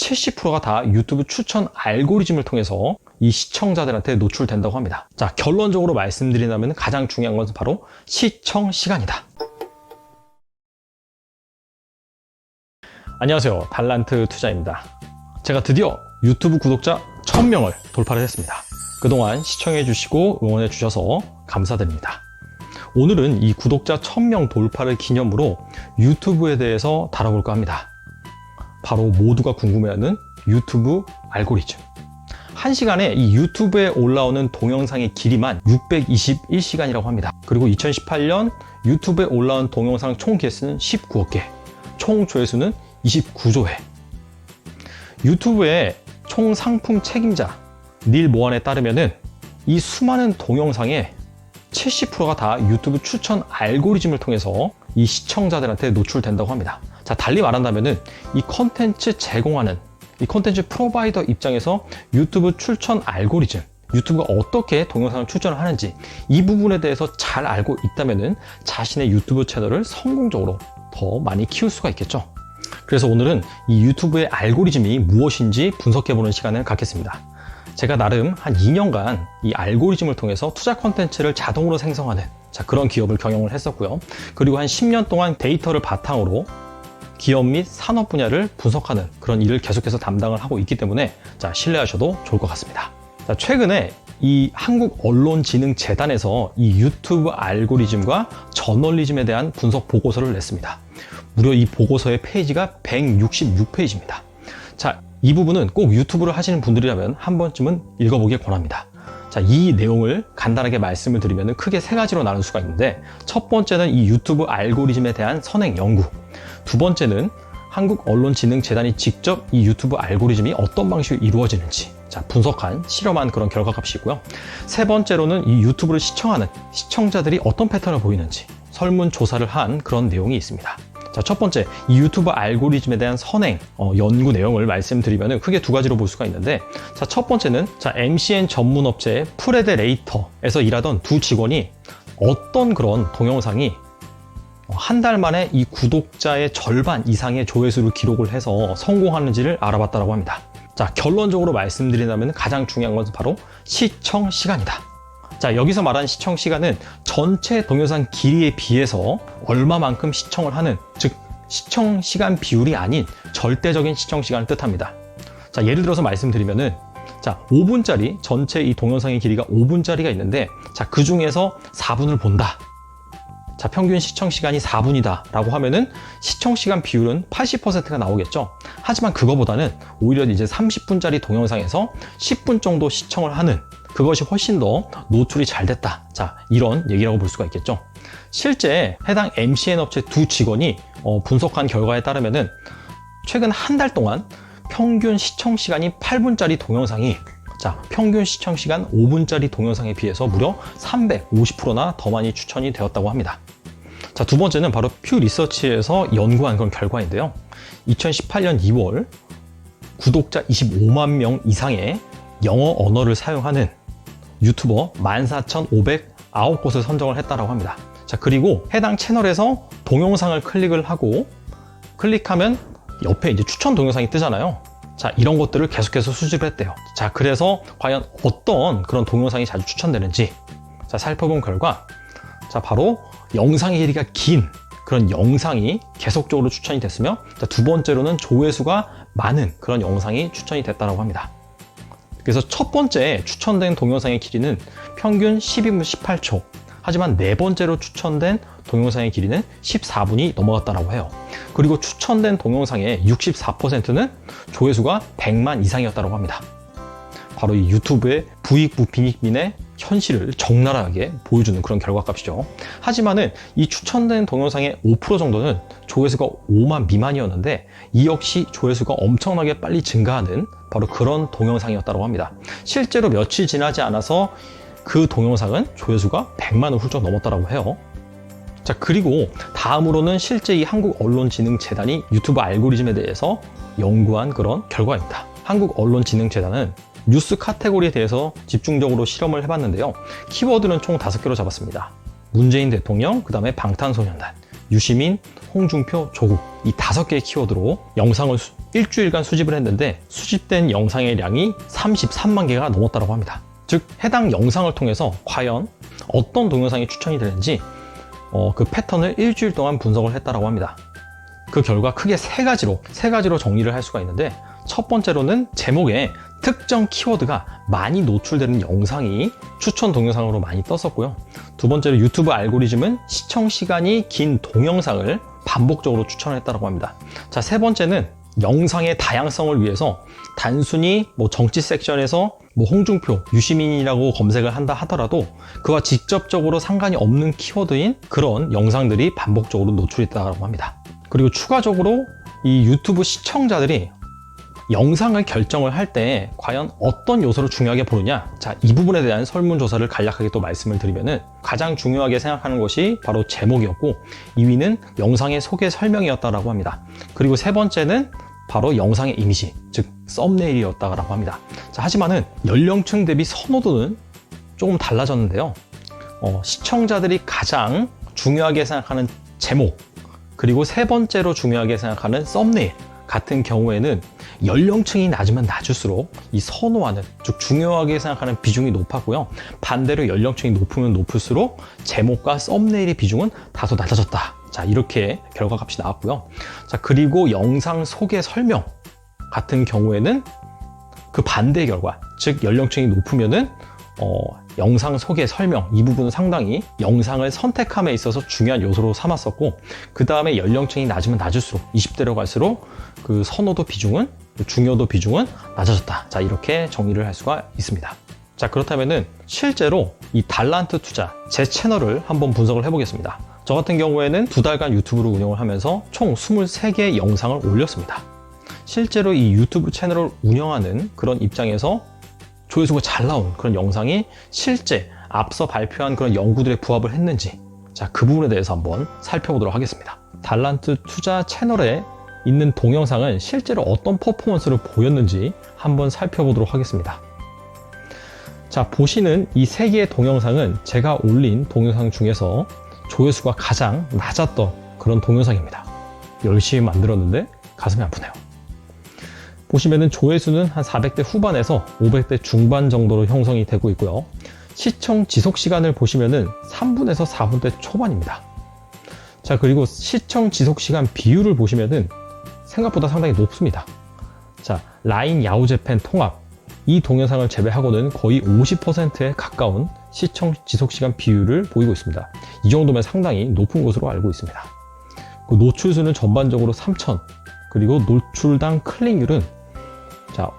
70%가 다 유튜브 추천 알고리즘을 통해서 이 시청자들한테 노출된다고 합니다. 자, 결론적으로 말씀드린다면 가장 중요한 것은 바로 시청 시간이다. 안녕하세요, 달란트 투자입니다. 제가 드디어 유튜브 구독자 1000명을 돌파를 했습니다. 그동안 시청해 주시고 응원해 주셔서 감사드립니다. 오늘은 이 구독자 1000명 돌파를 기념으로 유튜브에 대해서 다뤄볼까 합니다. 바로 모두가 궁금해하는 유튜브 알고리즘. 1시간에 이 유튜브에 올라오는 동영상의 길이만 621시간이라고 합니다. 그리고 2018년 유튜브에 올라온 동영상 총 개수는 19억 개, 총 조회수는 29조 회. 유튜브의 총 상품 책임자 닐 모한에 따르면은 이 수많은 동영상의 70%가 다 유튜브 추천 알고리즘을 통해서 이 시청자들한테 노출된다고 합니다. 자, 달리 말한다면은 이 컨텐츠 제공하는 이 컨텐츠 프로바이더 입장에서 유튜브 추천 알고리즘, 유튜브가 어떻게 동영상을 추천을 하는지 이 부분에 대해서 잘 알고 있다면은 자신의 유튜브 채널을 성공적으로 더 많이 키울 수가 있겠죠. 그래서 오늘은 이 유튜브의 알고리즘이 무엇인지 분석해보는 시간을 갖겠습니다. 제가 나름 한 2년간 이 알고리즘을 통해서 투자 컨텐츠를 자동으로 생성하는 그런 기업을 경영을 했었고요. 그리고 한 10년 동안 데이터를 바탕으로 기업 및 산업 분야를 분석하는 그런 일을 계속해서 담당을 하고 있기 때문에 신뢰하셔도 좋을 것 같습니다. 최근에 이 한국언론진흥재단에서 이 유튜브 알고리즘과 저널리즘에 대한 분석 보고서를 냈습니다. 무려 이 보고서의 페이지가 166페이지입니다. 자, 이 부분은 꼭 유튜브를 하시는 분들이라면 한 번쯤은 읽어보길 권합니다. 자, 이 내용을 간단하게 말씀을 드리면 크게 세 가지로 나눌 수가 있는데, 첫 번째는 이 유튜브 알고리즘에 대한 선행 연구, 두 번째는 한국언론진흥재단이 직접 이 유튜브 알고리즘이 어떤 방식으로 이루어지는지 분석한, 실험한 그런 결과값이고요. 세 번째로는 이 유튜브를 시청하는 시청자들이 어떤 패턴을 보이는지 설문조사를 한 그런 내용이 있습니다. 자, 첫 번째, 이 유튜브 알고리즘에 대한 선행, 연구 내용을 말씀드리면 크게 두 가지로 볼 수가 있는데, 자, 첫 번째는 MCN 전문 업체 프레데레이터에서 일하던 두 직원이 어떤 그런 동영상이 한 달 만에 이 구독자의 절반 이상의 조회수를 기록을 해서 성공하는지를 알아봤다고 합니다. 자, 결론적으로 말씀드린다면 가장 중요한 것은 바로 시청 시간이다. 자, 여기서 말하는 시청 시간은 전체 동영상 길이에 비해서 얼마만큼 시청을 하는, 즉 시청 시간 비율이 아닌 절대적인 시청 시간을 뜻합니다. 자, 예를 들어서 말씀드리면은 5분짜리 전체 이 동영상의 길이가 5분짜리가 있는데, 그 중에서 4분을 본다. 자, 평균 시청 시간이 4분이다 라고 하면은 시청 시간 비율은 80%가 나오겠죠. 하지만 그거보다는 오히려 이제 30분짜리 동영상에서 10분 정도 시청을 하는, 그것이 훨씬 더 노출이 잘 됐다. 자, 이런 얘기라고 볼 수가 있겠죠. 실제 해당 MCN 업체 두 직원이 분석한 결과에 따르면은 최근 한 달 동안 평균 시청 시간이 8분짜리 동영상이 평균 시청 시간 5분짜리 동영상에 비해서 무려 350%나 더 많이 추천이 되었다고 합니다. 자, 두 번째는 바로 퓨 리서치에서 연구한 그런 결과인데요. 2018년 2월 구독자 25만 명 이상의 영어 언어를 사용하는 유튜버 14,509곳을 선정을 했다고 합니다. 자, 그리고 해당 채널에서 동영상을 클릭을 하고, 클릭하면 옆에 이제 추천 동영상이 뜨잖아요. 자, 이런 것들을 계속해서 수집을 했대요. 자, 그래서 과연 어떤 그런 동영상이 자주 추천되는지 살펴본 결과, 바로 영상의 길이가 긴 그런 영상이 계속적으로 추천이 됐으며, 두 번째로는 조회수가 많은 그런 영상이 추천이 됐다고 합니다. 그래서 첫 번째 추천된 동영상의 길이는 평균 12분 18초, 하지만 네 번째로 추천된 동영상의 길이는 14분이 넘어갔다고 해요. 그리고 추천된 동영상의 64%는 조회수가 100만 이상이었다고 합니다. 바로 이 유튜브의 부익부 빈익빈의 현실을 적나라하게 보여주는 그런 결과값이죠. 하지만은 이 추천된 동영상의 5% 정도는 조회수가 5만 미만이었는데, 이 역시 조회수가 엄청나게 빨리 증가하는 바로 그런 동영상이었다고 합니다. 실제로 며칠 지나지 않아서 그 동영상은 조회수가 100만을 훌쩍 넘었다고 해요. 자, 그리고 다음으로는 실제 이 한국언론진흥재단이 유튜브 알고리즘에 대해서 연구한 그런 결과입니다. 한국언론진흥재단은 뉴스 카테고리에 대해서 집중적으로 실험을 해봤는데요. 키워드는 총 5개로 잡았습니다. 문재인 대통령, 그 다음에 방탄소년단, 유시민, 홍준표, 조국 이 5개의 키워드로 영상을 일주일간 수집을 했는데 수집된 영상의 량이 33만 개가 넘었다고 합니다. 즉 해당 영상을 통해서 과연 어떤 동영상이 추천이 되는지 그 패턴을 일주일 동안 분석을 했다고 합니다. 그 결과 크게 세 가지로 정리를 할 수가 있는데, 첫 번째로는 제목에 특정 키워드가 많이 노출되는 영상이 추천 동영상으로 많이 떴었고요. 두 번째로 유튜브 알고리즘은 시청 시간이 긴 동영상을 반복적으로 추천했다고 합니다. 자, 세 번째는 영상의 다양성을 위해서 단순히 정치 섹션에서 홍준표, 유시민이라고 검색을 한다 하더라도 그와 직접적으로 상관이 없는 키워드인 그런 영상들이 반복적으로 노출했다고 합니다. 그리고 추가적으로 이 유튜브 시청자들이 영상을 결정을 할 때 과연 어떤 요소를 중요하게 보느냐, 자, 이 부분에 대한 설문조사를 간략하게 또 말씀을 드리면은 가장 중요하게 생각하는 것이 바로 제목이었고 2위는 영상의 소개 설명이었다고 합니다. 그리고 세 번째는 바로 영상의 이미지, 즉 썸네일이었다고 합니다. 자, 하지만은 연령층 대비 선호도는 조금 달라졌는데요. 시청자들이 가장 중요하게 생각하는 제목, 그리고 세 번째로 중요하게 생각하는 썸네일 같은 경우에는 연령층이 낮으면 낮을수록 이 선호하는, 즉 중요하게 생각하는 비중이 높았고요. 반대로 연령층이 높으면 높을수록 제목과 썸네일의 비중은 다소 낮아졌다. 자, 이렇게 결과값이 나왔고요. 자, 그리고 영상 소개 설명 같은 경우에는 그 반대의 결과, 즉 연령층이 높으면은 영상 소개 설명 이 부분은 상당히 영상을 선택함에 있어서 중요한 요소로 삼았었고, 그 다음에 연령층이 낮으면 낮을수록 20대로 갈수록 그 선호도 비중은, 중요도 비중은 낮아졌다. 자, 이렇게 정리를 할 수가 있습니다. 자, 그렇다면은 실제로 이 달란트 투자 제 채널을 한번 분석을 해보겠습니다. 저 같은 경우에는 2달간 유튜브를 운영을 하면서 총 23개의 영상을 올렸습니다. 실제로 이 유튜브 채널을 운영하는 그런 입장에서 조회수가 잘 나온 그런 영상이 실제 앞서 발표한 그런 연구들에 부합을 했는지, 자, 그 부분에 대해서 한번 살펴보도록 하겠습니다. 달란트 투자 채널에 있는 동영상은 실제로 어떤 퍼포먼스를 보였는지 한번 살펴보도록 하겠습니다. 자, 보시는 이 3개의 동영상은 제가 올린 동영상 중에서 조회수가 가장 낮았던 그런 동영상입니다. 열심히 만들었는데 가슴이 아프네요. 보시면은 조회수는 한 400대 후반에서 500대 중반 정도로 형성이 되고 있고요. 시청 지속 시간을 보시면은 3분에서 4분대 초반입니다. 자, 그리고 시청 지속 시간 비율을 보시면은 생각보다 상당히 높습니다. 자, 라인 야후재팬 통합 이 동영상을 제외하고는 거의 50%에 가까운 시청 지속 시간 비율을 보이고 있습니다. 이 정도면 상당히 높은 것으로 알고 있습니다. 그 노출수는 전반적으로 3,000, 그리고 노출당 클릭률은 자,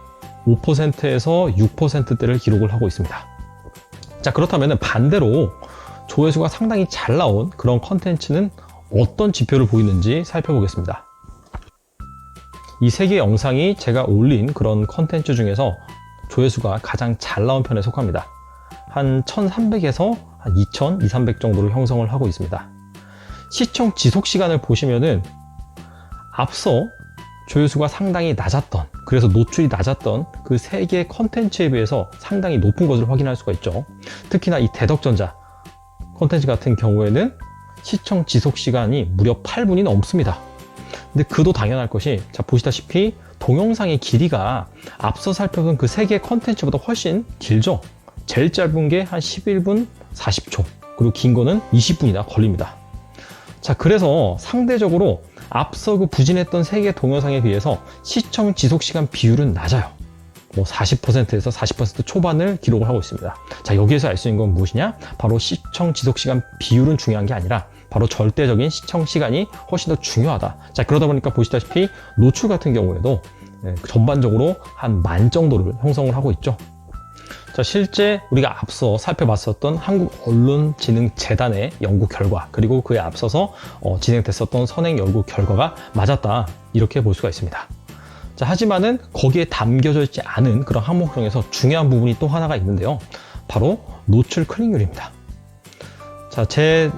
5%에서 6%대를 기록을 하고 있습니다. 자, 그렇다면 반대로 조회수가 상당히 잘 나온 그런 컨텐츠는 어떤 지표를 보이는지 살펴보겠습니다. 이 3개 영상이 제가 올린 그런 컨텐츠 중에서 조회수가 가장 잘 나온 편에 속합니다. 한 1300에서 한 2000, 2300 정도로 형성을 하고 있습니다. 시청 지속 시간을 보시면은 앞서 조회수가 상당히 낮았던, 그래서 노출이 낮았던 그 3개의 컨텐츠에 비해서 상당히 높은 것을 확인할 수가 있죠. 특히나 이 대덕전자 컨텐츠 같은 경우에는 시청 지속 시간이 무려 8분이 넘습니다. 근데 그도 당연할 것이, 자, 보시다시피 동영상의 길이가 앞서 살펴본 그 3개의 컨텐츠보다 훨씬 길죠. 제일 짧은 게 한 11분 40초, 그리고 긴 거는 20분이나 걸립니다. 자, 그래서 상대적으로 앞서 그 부진했던 3개 동영상에 비해서 시청 지속 시간 비율은 낮아요. 40%에서 40% 초반을 기록을 하고 있습니다. 자, 여기에서 알 수 있는 건 무엇이냐? 바로 시청 지속 시간 비율은 중요한 게 아니라 바로 절대적인 시청 시간이 훨씬 더 중요하다. 자, 그러다 보니까 보시다시피 노출 같은 경우에도 전반적으로 한 10,000 정도를 형성을 하고 있죠. 자, 실제 우리가 앞서 살펴봤었던 한국언론진흥재단의 연구 결과, 그리고 그에 앞서서 진행됐었던 선행 연구 결과가 맞았다, 이렇게 볼 수가 있습니다. 자, 하지만은 거기에 담겨져 있지 않은 그런 항목 중에서 중요한 부분이 또 하나가 있는데요. 바로 노출 클릭률입니다. 자, 제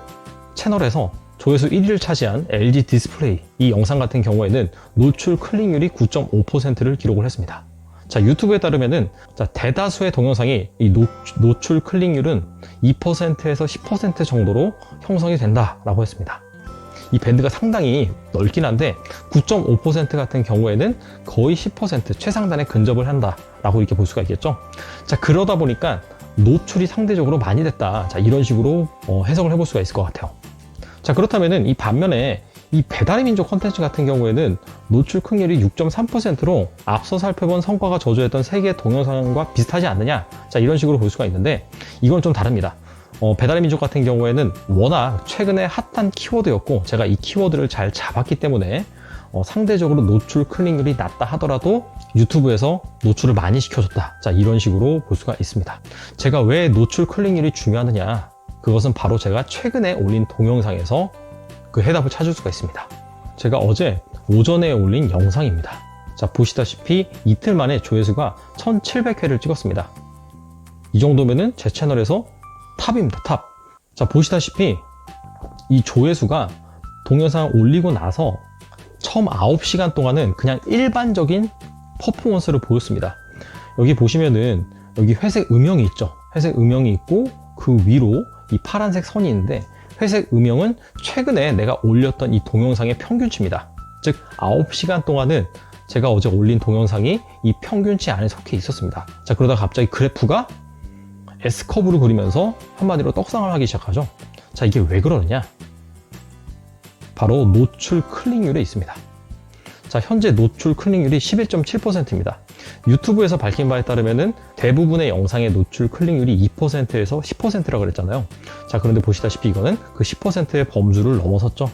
채널에서 조회수 1위를 차지한 LG 디스플레이 이 영상 같은 경우에는 노출 클릭률이 9.5%를 기록을 했습니다. 자, 유튜브에 따르면은 대다수의 동영상이 이 노출 클릭률은 2%에서 10% 정도로 형성이 된다라고 했습니다. 이 밴드가 상당히 넓긴 한데 9.5% 같은 경우에는 거의 10% 최상단에 근접을 한다라고 이렇게 볼 수가 있겠죠. 자, 그러다 보니까 노출이 상대적으로 많이 됐다. 자, 이런 식으로 해석을 해볼 수가 있을 것 같아요. 자, 그렇다면은 이 반면에 이 배달의 민족 콘텐츠 같은 경우에는 노출 클릭률이 6.3%로 앞서 살펴본 성과가 저조했던 3개 동영상과 비슷하지 않느냐? 자, 이런 식으로 볼 수가 있는데 이건 좀 다릅니다. 배달의 민족 같은 경우에는 워낙 최근에 핫한 키워드였고 제가 이 키워드를 잘 잡았기 때문에 상대적으로 노출 클릭률이 낮다 하더라도 유튜브에서 노출을 많이 시켜줬다. 자, 이런 식으로 볼 수가 있습니다. 제가 왜 노출 클릭률이 중요하느냐? 그것은 바로 제가 최근에 올린 동영상에서 그 해답을 찾을 수가 있습니다. 제가 어제 오전에 올린 영상입니다. 자, 보시다시피 이틀 만에 조회수가 1700회를 찍었습니다. 이 정도면은 제 채널에서 탑입니다, 탑. 자, 보시다시피 이 조회수가 동영상 올리고 나서 처음 9시간 동안은 그냥 일반적인 퍼포먼스를 보였습니다. 여기 보시면은 여기 회색 음영이 있죠. 회색 음영이 있고 그 위로 이 파란색 선이 있는데 회색 음영은 최근에 내가 올렸던 이 동영상의 평균치입니다. 즉 9시간 동안은 제가 어제 올린 동영상이 이 평균치 안에 속해 있었습니다. 자, 그러다 갑자기 그래프가 S커브를 그리면서 한마디로 떡상을 하기 시작하죠. 자, 이게 왜 그러느냐? 바로 노출 클릭률에 있습니다. 자, 현재 노출 클릭률이 11.7%입니다. 유튜브에서 밝힌 바에 따르면은 대부분의 영상의 노출 클릭률이 2%에서 10%라고 그랬잖아요. 자, 그런데 보시다시피 이거는 그 10%의 범주를 넘어섰죠.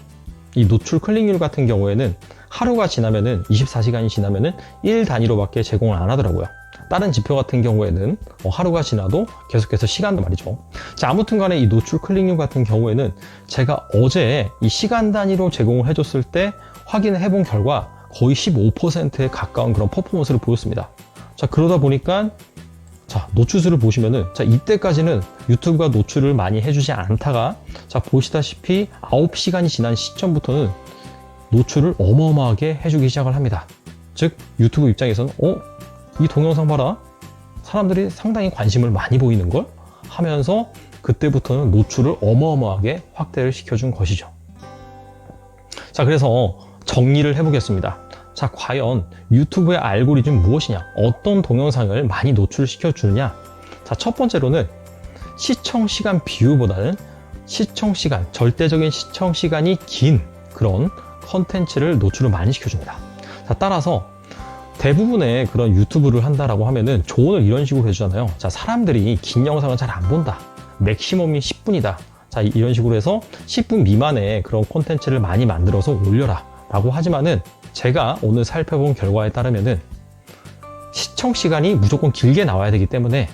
이 노출 클릭률 같은 경우에는 하루가 지나면은 24시간이 지나면은 1 단위로밖에 제공을 안 하더라고요. 다른 지표 같은 경우에는 하루가 지나도 계속해서 시간도 말이죠. 자, 아무튼 간에 이 노출 클릭률 같은 경우에는 제가 어제 이 시간 단위로 제공을 해줬을 때 확인을 해본 결과 거의 15%에 가까운 그런 퍼포먼스를 보였습니다. 자, 그러다 보니까 자, 노출수를 보시면은 자, 이때까지는 유튜브가 노출을 많이 해주지 않다가 자, 보시다시피 9시간이 지난 시점부터는 노출을 어마어마하게 해주기 시작을 합니다. 즉 유튜브 입장에서는 이 동영상 봐라, 사람들이 상당히 관심을 많이 보이는 걸 하면서 그때부터는 노출을 어마어마하게 확대를 시켜준 것이죠. 자, 그래서 정리를 해보겠습니다. 자, 과연 유튜브의 알고리즘 무엇이냐? 어떤 동영상을 많이 노출시켜 주느냐? 자, 첫 번째로는 시청시간 비율보다는 시청시간, 절대적인 시청시간이 긴 그런 컨텐츠를 노출을 많이 시켜줍니다. 자, 따라서 대부분의 그런 유튜브를 한다라고 하면은 조언을 이런 식으로 해주잖아요. 자, 사람들이 긴 영상을 잘 안 본다. 맥시멈이 10분이다. 자, 이런 식으로 해서 10분 미만의 그런 콘텐츠를 많이 만들어서 올려라 라고 하지만은 제가 오늘 살펴본 결과에 따르면은 시청시간이 무조건 길게 나와야 되기 때문에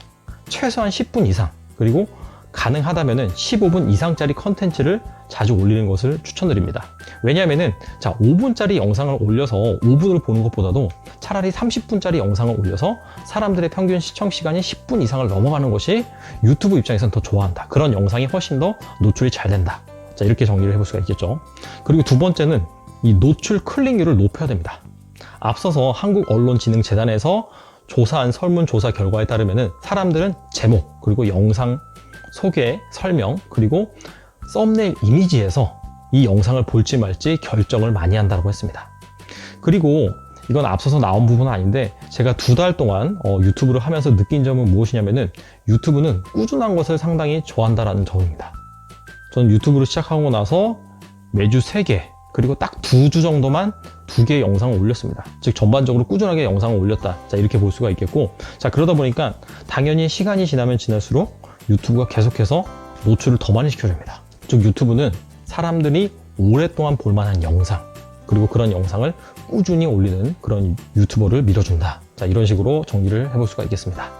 최소한 10분 이상, 그리고 가능하다면은 15분 이상짜리 컨텐츠를 자주 올리는 것을 추천드립니다. 왜냐하면은 자, 5분짜리 영상을 올려서 5분을 보는 것보다도 차라리 30분짜리 영상을 올려서 사람들의 평균 시청 시간이 10분 이상을 넘어가는 것이 유튜브 입장에서는 더 좋아한다. 그런 영상이 훨씬 더 노출이 잘 된다. 자, 이렇게 정리를 해볼 수가 있겠죠. 그리고 두 번째는 이 노출 클릭률을 높여야 됩니다. 앞서서 한국언론진흥재단에서 조사한 설문조사 결과에 따르면은 사람들은 제목, 그리고 영상 소개, 설명, 그리고 썸네일 이미지에서 이 영상을 볼지 말지 결정을 많이 한다고 했습니다. 그리고 이건 앞서서 나온 부분은 아닌데 제가 2달 동안 유튜브를 하면서 느낀 점은 무엇이냐면은 유튜브는 꾸준한 것을 상당히 좋아한다는 점입니다. 저는 유튜브를 시작하고 나서 매주 3개, 그리고 딱 2주 정도만 2개의 영상을 올렸습니다. 즉 전반적으로 꾸준하게 영상을 올렸다. 자, 이렇게 볼 수가 있겠고, 자, 그러다 보니까 당연히 시간이 지나면 지날수록 유튜브가 계속해서 노출을 더 많이 시켜줍니다. 즉 유튜브는 사람들이 오랫동안 볼만한 영상, 그리고 그런 영상을 꾸준히 올리는 그런 유튜버를 밀어준다. 자, 이런 식으로 정리를 해볼 수가 있겠습니다.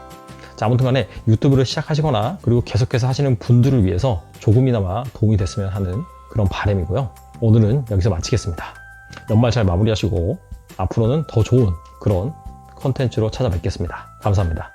자, 아무튼 간에 유튜브를 시작하시거나 그리고 계속해서 하시는 분들을 위해서 조금이나마 도움이 됐으면 하는 그런 바람이고요. 오늘은 여기서 마치겠습니다. 연말 잘 마무리하시고 앞으로는 더 좋은 그런 컨텐츠로 찾아뵙겠습니다. 감사합니다.